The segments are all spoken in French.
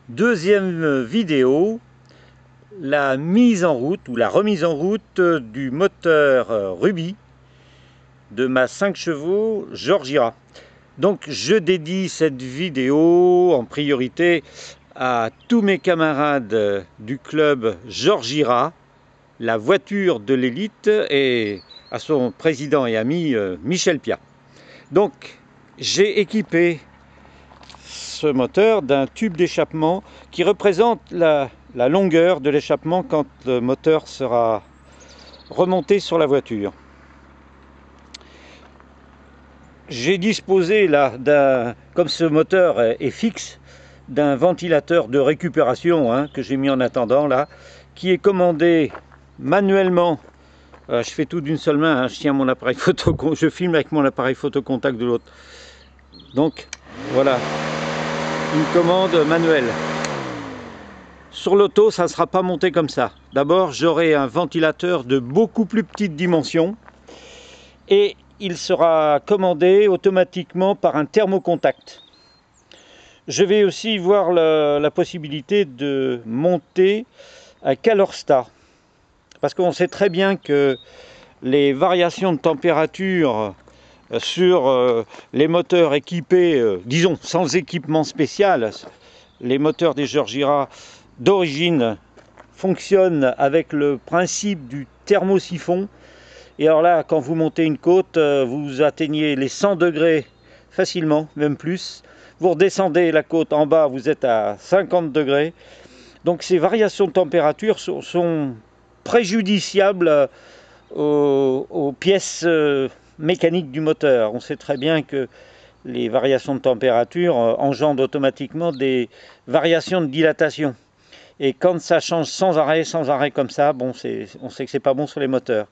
Deuxième vidéo, la mise en route ou la remise en route du moteur Ruby de ma 5 chevaux Georgira. Donc je dédie cette vidéo en priorité à tous mes camarades du club Georgira, la voiture de l'élite, et à son président et ami Michel Piat. Donc j'ai équipé ce moteur d'un tube d'échappement qui représente la longueur de l'échappement quand le moteur sera remonté sur la voiture. J'ai disposé là, comme ce moteur est fixe, d'un ventilateur de récupération que j'ai mis en attendant là, qui est commandé manuellement. Je fais tout d'une seule main, je tiens mon appareil photo, je filme avec mon appareil photo contact de l'autre. Donc voilà, une commande manuelle. Sur l'auto, ça ne sera pas monté comme ça. D'abord, j'aurai un ventilateur de beaucoup plus petite dimension et il sera commandé automatiquement par un thermocontact. Je vais aussi voir la possibilité de monter un calorstat, parce qu'on sait très bien que les variations de température sur les moteurs équipés, disons sans équipement spécial, les moteurs des Georgira d'origine fonctionnent avec le principe du thermosiphon. Et alors là, quand vous montez une côte, vous atteignez les 100 degrés facilement, même plus. Vous redescendez la côte en bas, vous êtes à 50 degrés. Donc ces variations de température sont préjudiciables aux pièces mécaniques du moteur. On sait très bien que les variations de température engendrent automatiquement des variations de dilatation. Et quand ça change sans arrêt comme ça, bon, on sait que c'est pas bon sur les moteurs.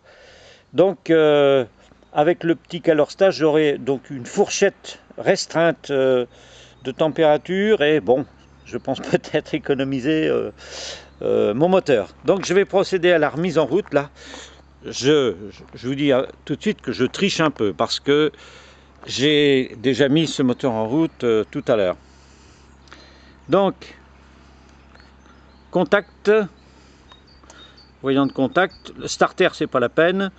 Donc avec le petit calorstat, j'aurai donc une fourchette restreinte de température et bon, je pense peut-être économiser mon moteur. Donc je vais procéder à la remise en route là. Je vous dis tout de suite que je triche un peu parce que j'ai déjà mis ce moteur en route tout à l'heure. Donc contact, voyant de contact, le starter c'est pas la peine.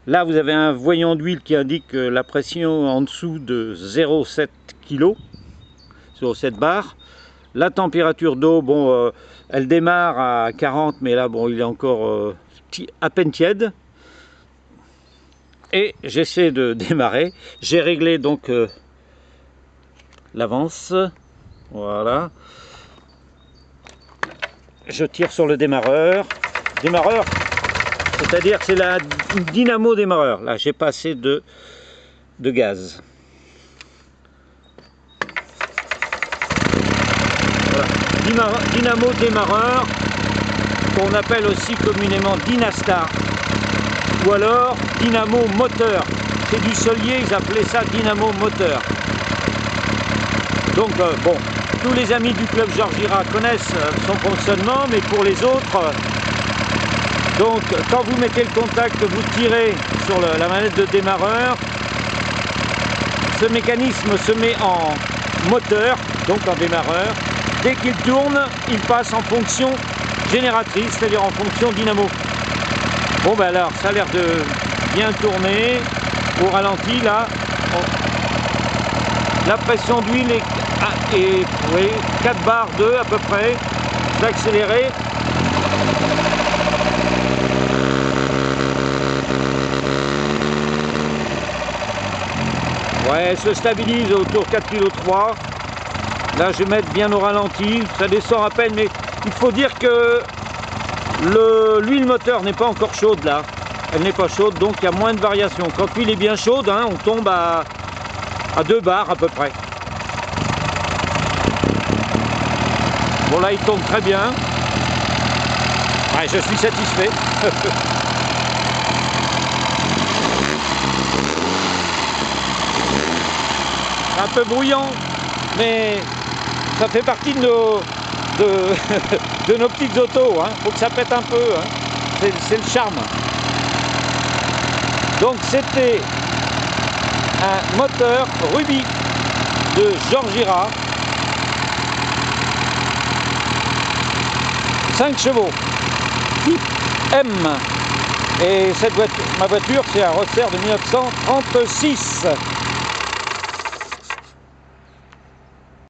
Là vous avez un voyant d'huile qui indique la pression en dessous de 0,7 kg, 0,7 bar. La température d'eau, bon, elle démarre à 40, mais là bon, il est encore à peine tiède. Et j'essaie de démarrer. J'ai réglé donc l'avance, voilà. Je tire sur le démarreur, c'est-à-dire que c'est la dynamo démarreur. Là, j'ai pas assez de gaz. Voilà. Dynamo démarreur, qu'on appelle aussi communément Dynastar, ou alors dynamo moteur. C'est du Solier, ils appelaient ça dynamo moteur. Donc bon, tous les amis du club Georgira connaissent son fonctionnement, mais pour les autres, donc quand vous mettez le contact, vous tirez sur la manette de démarreur, ce mécanisme se met en moteur, donc en démarreur. Dès qu'il tourne, il passe en fonction génératrice, c'est-à-dire en fonction dynamo. Bon ben alors, ça a l'air de bien tourner. Au ralenti là, la pression d'huile est oui, 4 bars 2 à peu près. D'accélérer. Ouais, elle se stabilise autour de 4,3 kg. Là, je vais mettre bien au ralenti. Ça descend à peine, mais il faut dire que l'huile moteur n'est pas encore chaude là. Elle n'est pas chaude, donc il y a moins de variations. Quand l'huile est bien chaude, on tombe à 2 bars à peu près. Bon là, il tourne très bien. Ouais, je suis satisfait. Un peu bruyant, mais ça fait partie de nos petites autos. Faut que ça pète un peu. C'est le charme. Donc c'était un moteur Ruby de Georgira 5 chevaux, type M. Et cette voiture, ma voiture, c'est un Roadster de 1936.